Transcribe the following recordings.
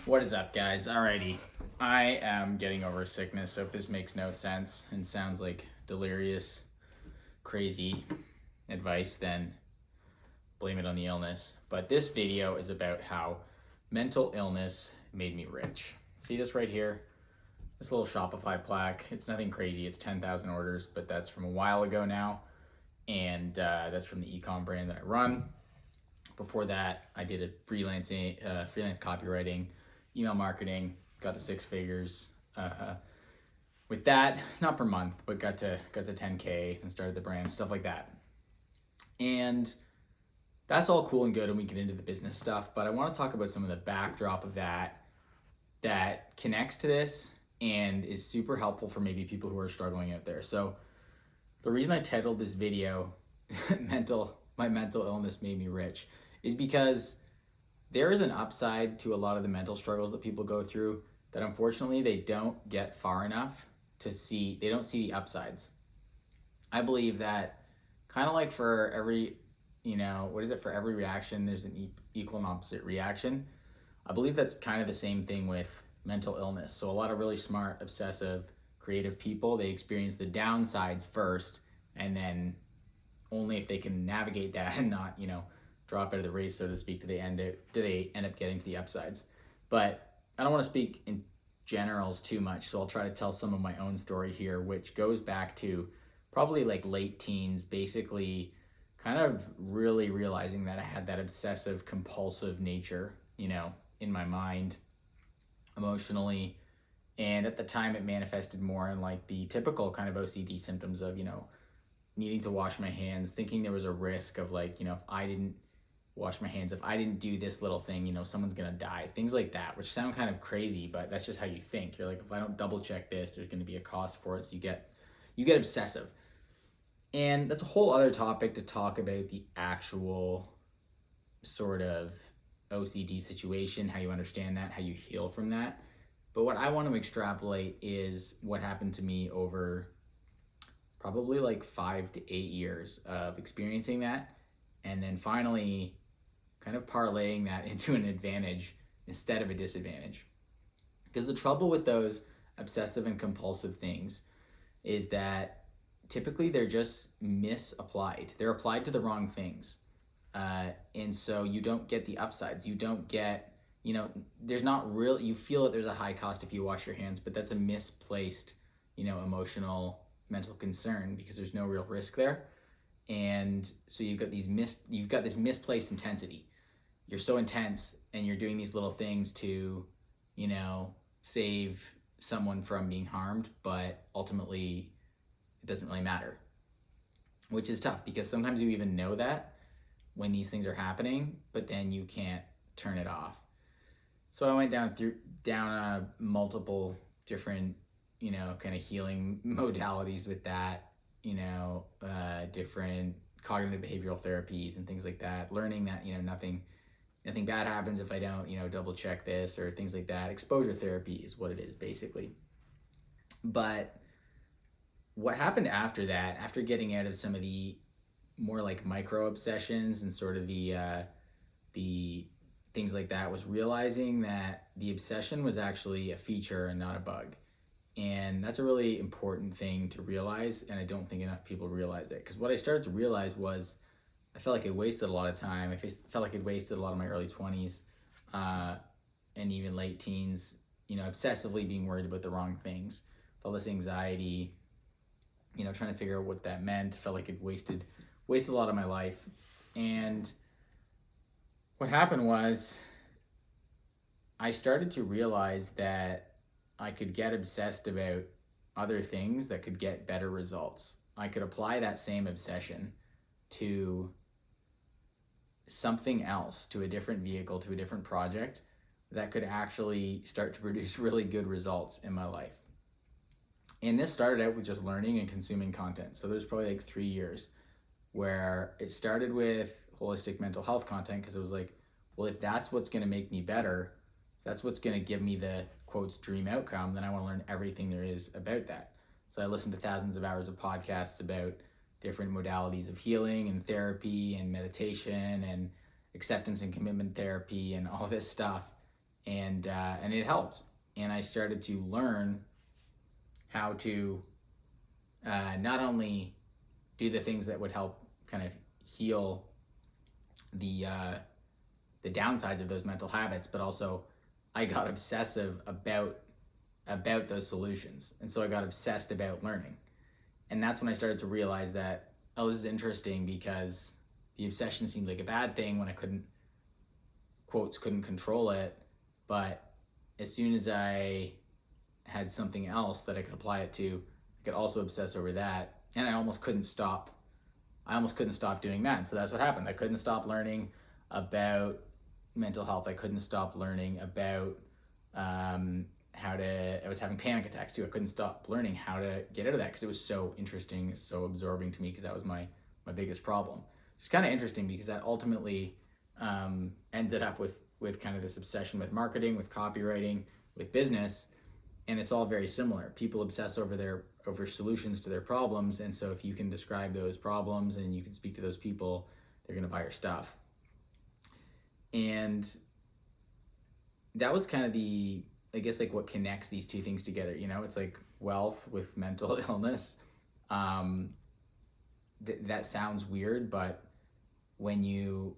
What is up, guys? Alrighty. I am getting over sickness, so if this makes no sense and sounds like delirious, crazy advice, then blame it on the illness. But this video is about how mental illness made me rich. See this right here? This little Shopify plaque. It's nothing crazy. It's 10,000 orders, but that's from a while ago now. And that's from the e-com brand that I run. Before that, I did a freelance copywriting, email marketing, got to six figures. With that, not per month, but got to 10K and started the brand, stuff like that. And that's all cool and good, and we get into the business stuff, but I want to talk about some of the backdrop of that connects to this and is super helpful for maybe people who are struggling out there. So the reason I titled this video, My Mental Illness Made Me Rich, is because there is an upside to a lot of the mental struggles that people go through that unfortunately they don't get far enough to see. They don't see the upsides. I believe that kind of like for every, for every reaction, there's an equal and opposite reaction. I believe that's kind of the same thing with mental illness. So a lot of really smart, obsessive, creative people, they experience the downsides first, and then only if they can navigate that and not, drop out of the race, so to speak, do they end up getting to the upsides. But I don't want to speak in generals too much, so I'll try to tell some of my own story here, which goes back to probably like late teens, basically kind of really realizing that I had that obsessive compulsive nature, in my mind, emotionally. And at the time it manifested more in like the typical kind of OCD symptoms of, needing to wash my hands, thinking there was a risk of like, if I didn't wash my hands, if I didn't do this little thing, someone's gonna die, things like that, which sound kind of crazy, but that's just how you think. You're like, if I don't double check this, there's gonna be a cost for it. So you get obsessive. And that's a whole other topic to talk about, the actual sort of OCD situation, how you understand that, how you heal from that. But what I want to extrapolate is what happened to me over probably like 5 to 8 years of experiencing that, and then finally kind of parlaying that into an advantage instead of a disadvantage. Because the trouble with those obsessive and compulsive things is that typically they're just misapplied. They're applied to the wrong things. And so you don't get the upsides. You don't get, there's not real, you feel that there's a high cost if you wash your hands, but that's a misplaced, emotional, mental concern, because there's no real risk there. And so you've got this misplaced intensity. You're so intense and you're doing these little things to, save someone from being harmed, but ultimately it doesn't really matter, which is tough because sometimes you even know that when these things are happening, but then you can't turn it off. So I went down multiple different, kind of healing modalities with that, different cognitive behavioral therapies and things like that, learning that, nothing bad happens if I don't, double check this or things like that. Exposure therapy is what it is, basically. But what happened after that, after getting out of some of the more like micro obsessions and sort of the things like that, was realizing that the obsession was actually a feature and not a bug. And that's a really important thing to realize, and I don't think enough people realize it. Because what I started to realize was I felt like I wasted a lot of time. I felt like I wasted a lot of my early 20s and even late teens, obsessively being worried about the wrong things. All this anxiety, trying to figure out what that meant. Felt like it wasted a lot of my life. And what happened was I started to realize that I could get obsessed about other things that could get better results. I could apply that same obsession to something else, to a different vehicle, to a different project that could actually start to produce really good results in my life. And this started out with just learning and consuming content. So there's probably like 3 years where it started with holistic mental health content, because it was like, well, if that's what's going to make me better, that's what's going to give me the quotes dream outcome, then I want to learn everything there is about that. So I listened to thousands of hours of podcasts about different modalities of healing and therapy and meditation and acceptance and commitment therapy and all this stuff. and it helped. And I started to learn how to not only do the things that would help kind of heal the downsides of those mental habits, but also I got obsessive about those solutions, and so I got obsessed about learning. And that's when I started to realize that, oh, this is interesting, because the obsession seemed like a bad thing when I couldn't control it. But as soon as I had something else that I could apply it to, I could also obsess over that. And I almost couldn't stop doing that. And so that's what happened. I couldn't stop learning about mental health. I couldn't stop learning about I was having panic attacks too. I couldn't stop learning how to get out of that because it was so interesting, so absorbing to me, because that was my biggest problem. It's kind of interesting because that ultimately ended up with kind of this obsession with marketing, with copywriting, with business, and it's all very similar. People obsess over solutions to their problems, and so if you can describe those problems and you can speak to those people, they're going to buy your stuff. And that was kind of I guess what connects these two things together. It's like wealth with mental illness. That sounds weird, but when you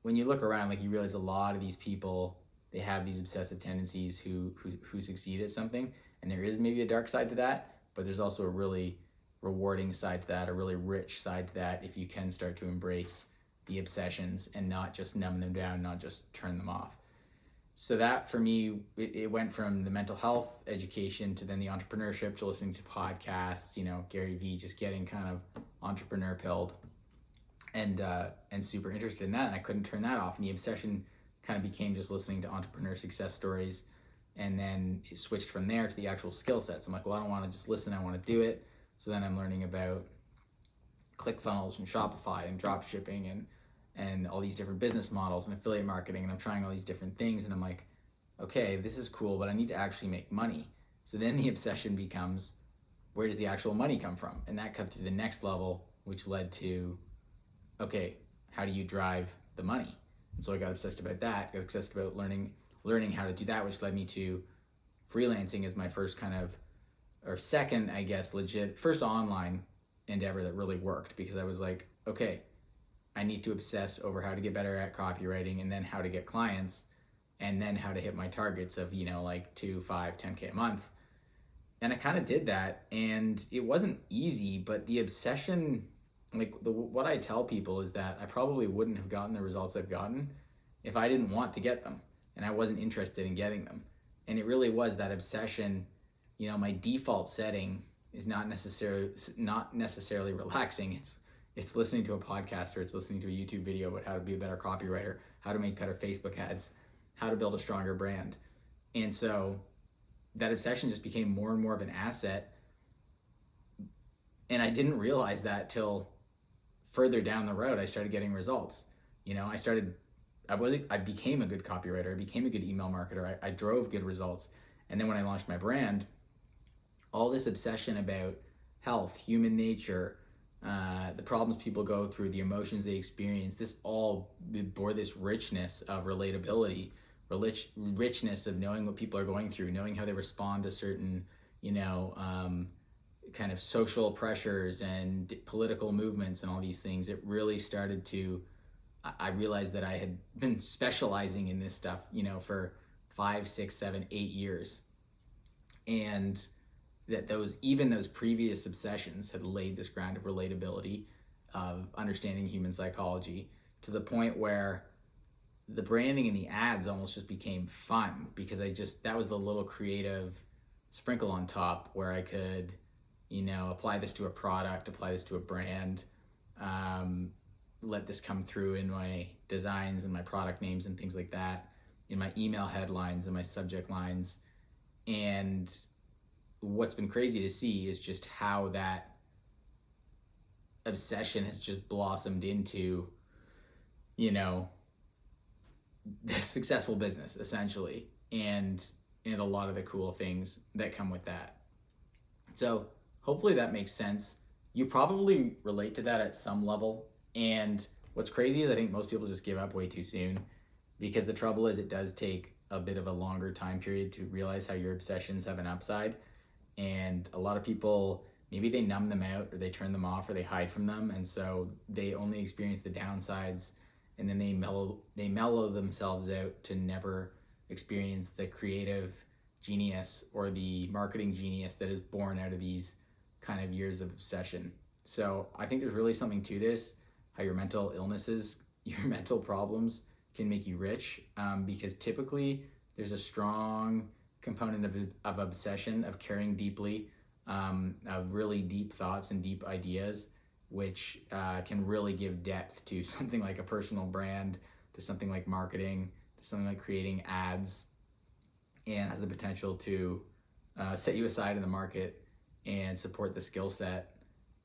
look around, you realize a lot of these people, they have these obsessive tendencies who succeed at something, and there is maybe a dark side to that, but there's also a really rewarding side to that, a really rich side to that, if you can start to embrace the obsessions and not just numb them down, not just turn them off. So that, for me, it went from the mental health education to then the entrepreneurship, to listening to podcasts, Gary Vee, just getting kind of entrepreneur pilled and super interested in that. And I couldn't turn that off. And the obsession kind of became just listening to entrepreneur success stories. And then it switched from there to the actual skill sets. I'm like, well, I don't want to just listen, I want to do it. So then I'm learning about ClickFunnels and Shopify and drop shipping and all these different business models and affiliate marketing, and I'm trying all these different things, and I'm like, okay, this is cool, but I need to actually make money. So then the obsession becomes, where does the actual money come from? And that cut through the next level, which led to, okay, how do you drive the money? And so I got obsessed about that, got obsessed about learning how to do that, which led me to freelancing as my first second, I guess, legit, first online endeavor that really worked, because I was like, okay, I need to obsess over how to get better at copywriting, and then how to get clients, and then how to hit my targets of, 2, 5, 10K a month. And I kind of did that, and it wasn't easy, but the obsession, what I tell people is that I probably wouldn't have gotten the results I've gotten if I didn't want to get them, and I wasn't interested in getting them. And it really was that obsession. My default setting is not necessarily relaxing. It's listening to a podcast, or it's listening to a YouTube video about how to be a better copywriter, how to make better Facebook ads, how to build a stronger brand. And so that obsession just became more and more of an asset. And I didn't realize that till further down the road. I started getting results. I became a good copywriter. I became a good email marketer. I drove good results. And then when I launched my brand, all this obsession about health, human nature, the problems people go through, the emotions they experience, this all bore this richness of relatability, richness of knowing what people are going through, knowing how they respond to certain, kind of social pressures and political movements and all these things. It really started to, I realized that I had been specializing in this stuff, for 5, 6, 7, 8 years. And that those previous obsessions had laid this ground of relatability, of understanding human psychology, to the point where the branding and the ads almost just became fun, because that was the little creative sprinkle on top where I could, apply this to a product, apply this to a brand, let this come through in my designs and my product names and things like that, in my email headlines and my subject lines. And what's been crazy to see is just how that obsession has just blossomed into, the successful business, essentially, and a lot of the cool things that come with that. So hopefully that makes sense. You probably relate to that at some level. And what's crazy is I think most people just give up way too soon, because the trouble is it does take a bit of a longer time period to realize how your obsessions have an upside. And a lot of people, maybe they numb them out or they turn them off or they hide from them, and so they only experience the downsides, and then they mellow themselves out to never experience the creative genius or the marketing genius that is born out of these kind of years of obsession. So I think there's really something to this, how your mental illnesses, your mental problems can make you rich, because typically there's a strong component of obsession, of caring deeply, of really deep thoughts and deep ideas, which can really give depth to something like a personal brand, to something like marketing, to something like creating ads, and has the potential to set you aside in the market and support the skill set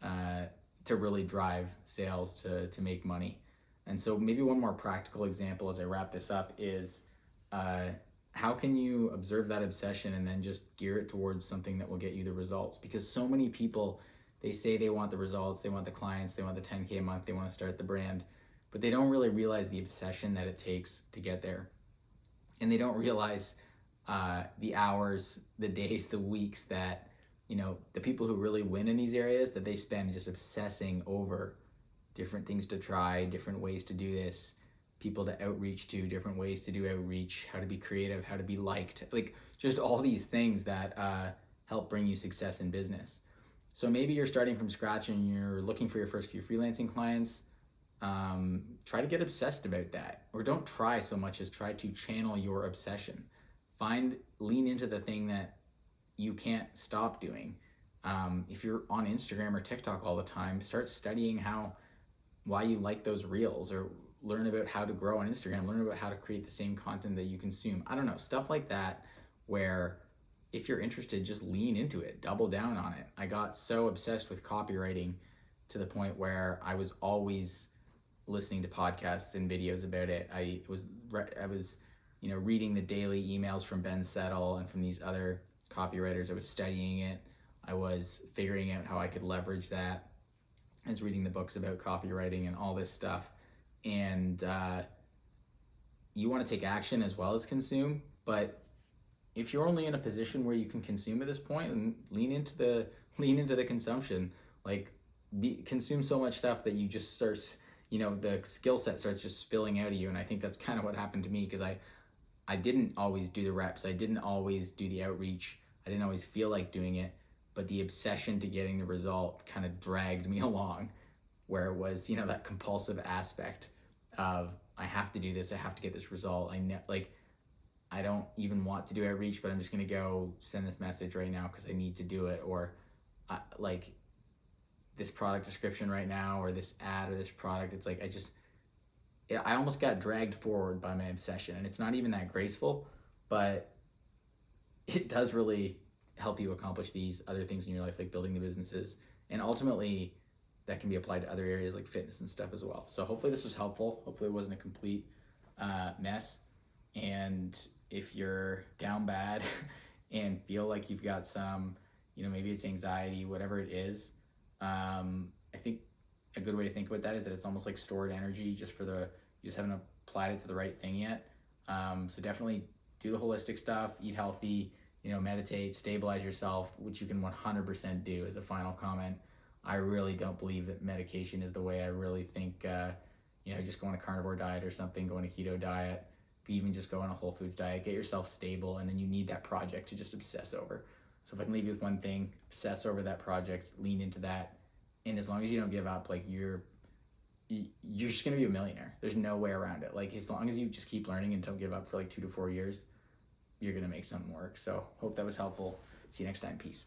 to really drive sales, to make money. And so maybe one more practical example as I wrap this up is how can you observe that obsession and then just gear it towards something that will get you the results? Because so many people, they say they want the results, they want the clients, they want the 10K a month, they want to start the brand, but they don't really realize the obsession that it takes to get there. And they don't realize the hours, the days, the weeks that, the people who really win in these areas, that they spend just obsessing over different things to try, different ways to do this, people to outreach to, different ways to do outreach, how to be creative, how to be liked, like just all these things that help bring you success in business. So maybe you're starting from scratch and you're looking for your first few freelancing clients. Try to get obsessed about that, or don't try so much as try to channel your obsession. Lean into the thing that you can't stop doing. If you're on Instagram or TikTok all the time, start studying why you like those reels, or learn about how to grow on Instagram, learn about how to create the same content that you consume. I don't know, stuff like that, where if you're interested, just lean into it, double down on it. I got so obsessed with copywriting to the point where I was always listening to podcasts and videos about it. I was reading the daily emails from Ben Settle and from these other copywriters. I was studying it. I was figuring out how I could leverage that. I was reading the books about copywriting and all this stuff. And you want to take action as well as consume, but if you're only in a position where you can consume at this point, and lean into the consumption, like consume so much stuff that you just starts, the skill set starts just spilling out of you. And I think that's kind of what happened to me, because I didn't always do the reps, I didn't always do the outreach, I didn't always feel like doing it, but the obsession to getting the result kind of dragged me along, where it was, that compulsive aspect of, I have to do this, I have to get this result. I don't even want to do outreach, but I'm just going to go send this message right now because I need to do it. Or like this product description right now, or this ad or this product. It's like, I almost got dragged forward by my obsession, and it's not even that graceful, but it does really help you accomplish these other things in your life, like building the businesses. And ultimately that can be applied to other areas like fitness and stuff as well. So hopefully this was helpful. Hopefully it wasn't a complete mess. And if you're down bad and feel like you've got some, maybe it's anxiety, whatever it is, I think a good way to think about that is that it's almost like stored energy, you just haven't applied it to the right thing yet. So definitely do the holistic stuff, eat healthy, meditate, stabilize yourself, which you can 100% do. As a final comment, I really don't believe that medication is the way. I really think, just go on a carnivore diet or something, go on a keto diet, even just go on a whole foods diet, get yourself stable, and then you need that project to just obsess over. So if I can leave you with one thing, obsess over that project, lean into that, and as long as you don't give up, like you're just gonna be a millionaire. There's no way around it. Like as long as you just keep learning and don't give up for like 2 to 4 years, you're gonna make something work. So hope that was helpful. See you next time. Peace.